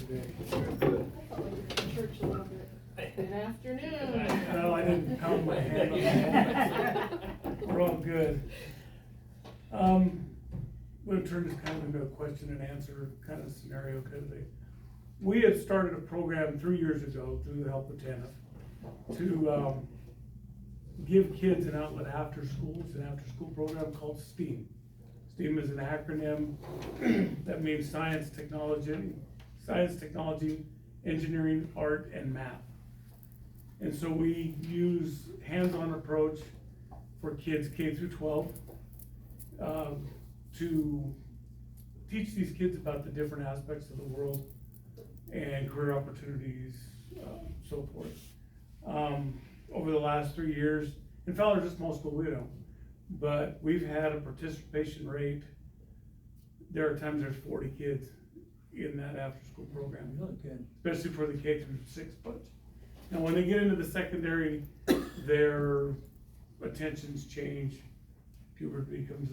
today? I felt like we were in church a little bit. Good afternoon. Well, I didn't pound my hand on the phone. We're all good. I'm gonna turn this kind of into a question and answer kind of scenario kind of thing. We had started a program 3 years ago through the help of TANF to give kids an outlet after school. It's an after school program called STEAM. STEAM is an acronym that means science, technology, engineering, art, and math. And so we use hands-on approach for kids K through 12 to teach these kids about the different aspects of the world and career opportunities, so forth. Over the last 3 years, in Fowler's a small school, we don't, but we've had a participation rate. There are times there's 40 kids in that after-school program. Really good. Especially for the K through 6 bunch. Now, when they get into the secondary, their attentions change. Puberty becomes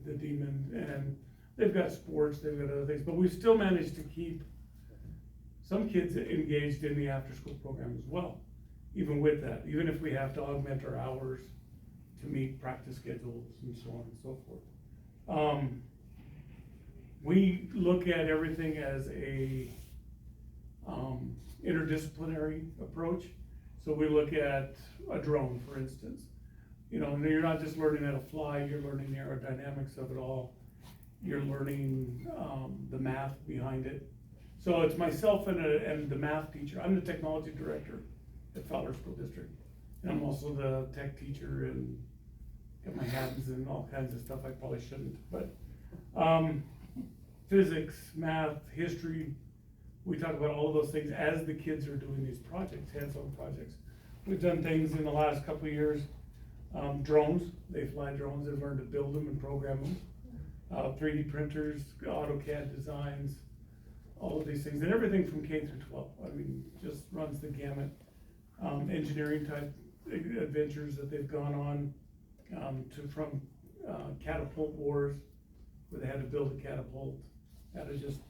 the demon, and they've got sports, they've got other things, but we've still managed to keep some kids engaged in the after-school program as well. Even with that, even if we have to augment our hours to meet practice schedules and so on and so forth. We look at everything as a interdisciplinary approach. So we look at a drone, for instance. You know, and you're not just learning how to fly, you're learning the aerodynamics of it all. You're learning the math behind it. So it's myself and the math teacher. I'm the technology director at Fowler School District. And I'm also the tech teacher and got my hands in all kinds of stuff I probably shouldn't. But physics, math, history, we talk about all of those things as the kids are doing these projects, hands-on projects. We've done things in the last couple of years. Drones, they fly drones, they've learned to build them and program them. 3D printers, AutoCAD designs, all of these things, and everything from K through 12. I mean, just runs the gamut. Engineering type adventures that they've gone on, from catapult wars, where they had to build a catapult, out of just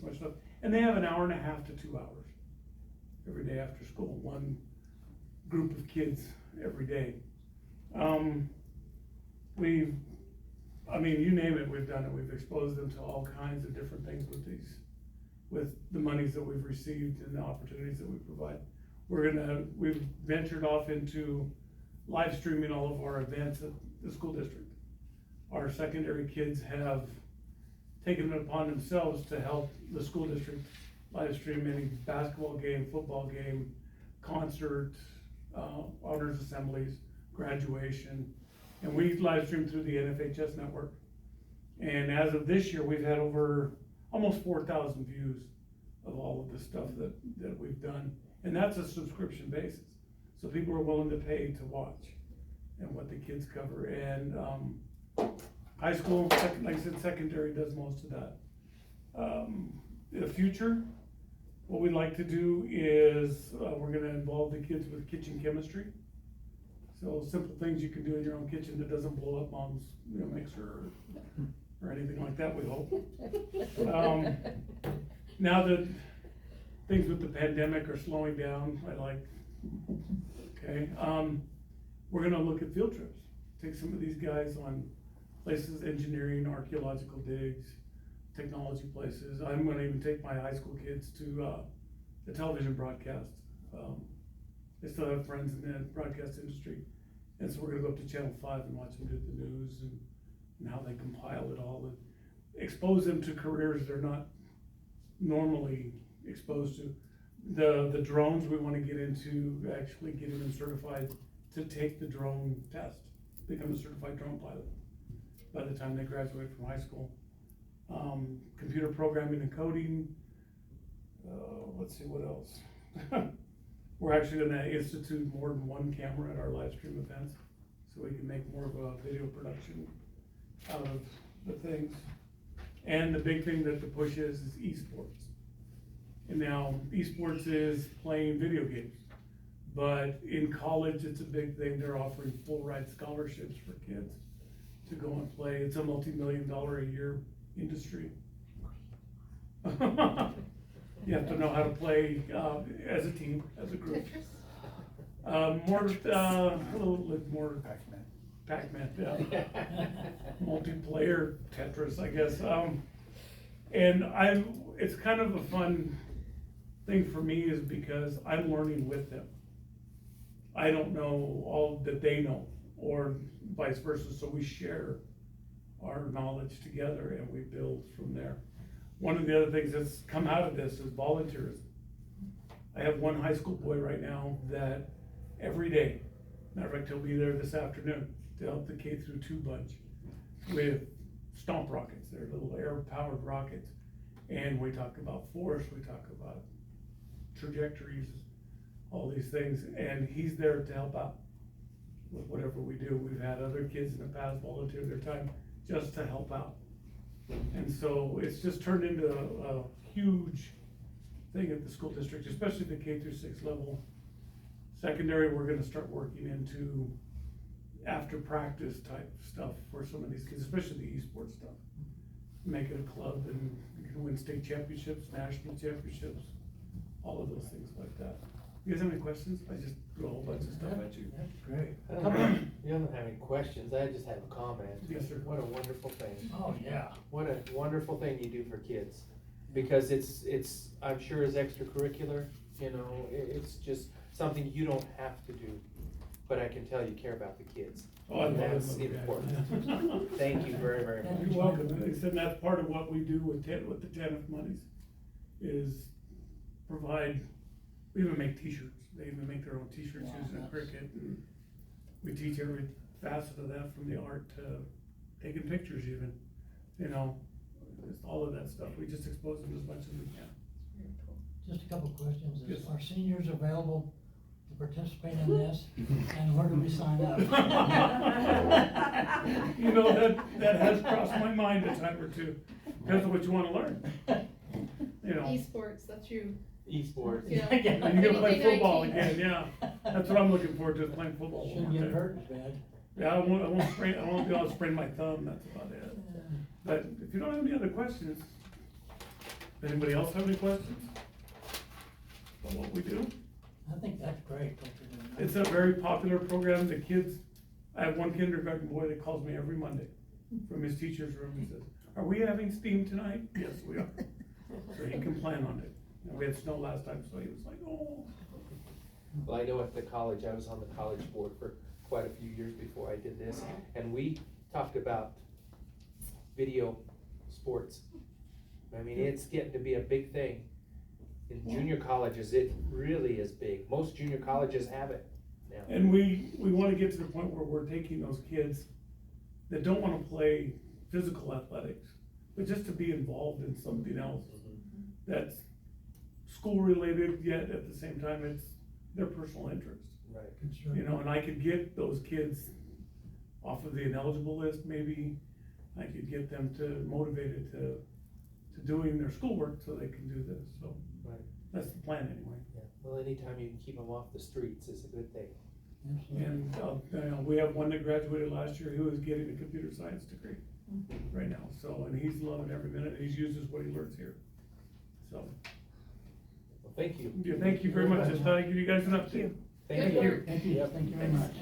much stuff. And they have an hour and a half to 2 hours every day after school, one group of kids every day. You name it, we've done it. We've exposed them to all kinds of different things with the monies that we've received and the opportunities that we provide. We've ventured off into live streaming all of our events at the school district. Our secondary kids have taken it upon themselves to help the school district live stream any basketball game, football game, concert, honors assemblies, graduation, and we live stream through the NFHS network. And as of this year, we've had over almost 4,000 views of all of the stuff that we've done. And that's a subscription basis. So people are willing to pay to watch and what the kids cover. And high school, like I said, secondary does most of that. In the future, what we'd like to do is we're gonna involve the kids with kitchen chemistry. So simple things you can do in your own kitchen that doesn't blow up mom's mixer or anything like that, we hope. Now that things with the pandemic are slowing down, we're gonna look at field trips. Take some of these guys on places, engineering, archaeological digs, technology places. I'm gonna even take my high school kids to the television broadcast. They still have friends in the broadcast industry. And so we're gonna go up to Channel 5 and watch them do the news and how they compile it all and expose them to careers they're not normally exposed to. The drones, we wanna get into actually getting them certified to take the drone test, become a certified drone pilot by the time they graduate from high school. Computer programming and coding, let's see what else. We're actually gonna institute more than one camera at our live stream events, so we can make more of a video production out of the things. And the big thing that the push is esports. And now esports is playing video games, but in college it's a big thing. They're offering full ride scholarships for kids to go and play. It's a multi-million-dollar a year industry. You have to know how to play, as a team, as a group. More, a little bit more Pac-Man, yeah. Multiplayer Tetris, I guess. And it's kind of a fun thing for me is because I'm learning with them. I don't know all that they know, or vice versa, so we share our knowledge together and we build from there. One of the other things that's come out of this is volunteerism. I have one high school boy right now that every day, matter of fact, he'll be there this afternoon to help the K-2 bunch with stomp rockets. They're little air-powered rockets. And we talk about force, we talk about trajectories, all these things, and he's there to help out with whatever we do. We've had other kids in the past volunteer their time just to help out. And so it's just turned into a huge thing at the school district, especially the K-6 level. Secondary, we're gonna start working into after practice type stuff for some of these kids, especially the esports stuff. Make it a club and you can win state championships, national championships, all of those things like that. You guys have any questions? I just threw a whole bunch of stuff at you. That's great. You don't have any questions, I just have a comment. Yes, sir. What a wonderful thing. Oh, yeah. What a wonderful thing you do for kids. Because it's, I'm sure is extracurricular, you know, it's just something you don't have to do. But I can tell you care about the kids. Oh, I love That's it. important. Thank you very, very much. You're welcome. They said that's part of what we do with the TANF monies, is provide, we even make t-shirts. They even make their own t-shirts Wow, using that's- cricket. And we teach every facet of that, from the art to taking pictures even, you know, just all of that stuff. We just expose them as much as we can. Just a couple questions. Yes. Are seniors available to participate in this? And where do we sign up? You know, that has crossed my mind a time or two. Depends on what you wanna learn, you know. Esports, that's you. Esports. Yeah. And you're gonna play Anything football IT. again, yeah. That's what I'm looking forward to, is playing football. Shouldn't get hurt as bad. Yeah, I won't be able to sprain my thumb, that's about it. But if you don't have any other questions, anybody else have any questions about what we do? I think that's great what you're doing. It's a very popular program. The kids, I have one kindergarten boy that calls me every Monday from his teacher's room. He says, "Are we having STEAM tonight?" Yes, we are. So he can plan on it. And we had snow last time, so he was like, "Oh." Well, I know at the college, I was on the college board for quite a few years before I did this, and we talked about video sports. I mean, it's getting to be a big thing. In junior colleges, it really is big. Most junior colleges have it now. And we wanna get to the point where we're taking those kids that don't wanna play physical athletics, but just to be involved in something else that's school related, yet at the same time, it's their personal interest. Right. You know, and I could get those kids off of the ineligible list, maybe. I could get them motivated to doing their schoolwork so they can do this, so. Right. That's the plan anyway. Yeah. Well, anytime you can keep them off the streets is a good thing. Absolutely. And, you know, we have one that graduated last year who is getting a computer science degree right now, so, and he's loving every minute, he uses what he learns here, so. Well, thank you. Yeah, thank you very much, just thought I'd give you guys an update. Thank Good you. work. Thank you, Yep. thank you very much.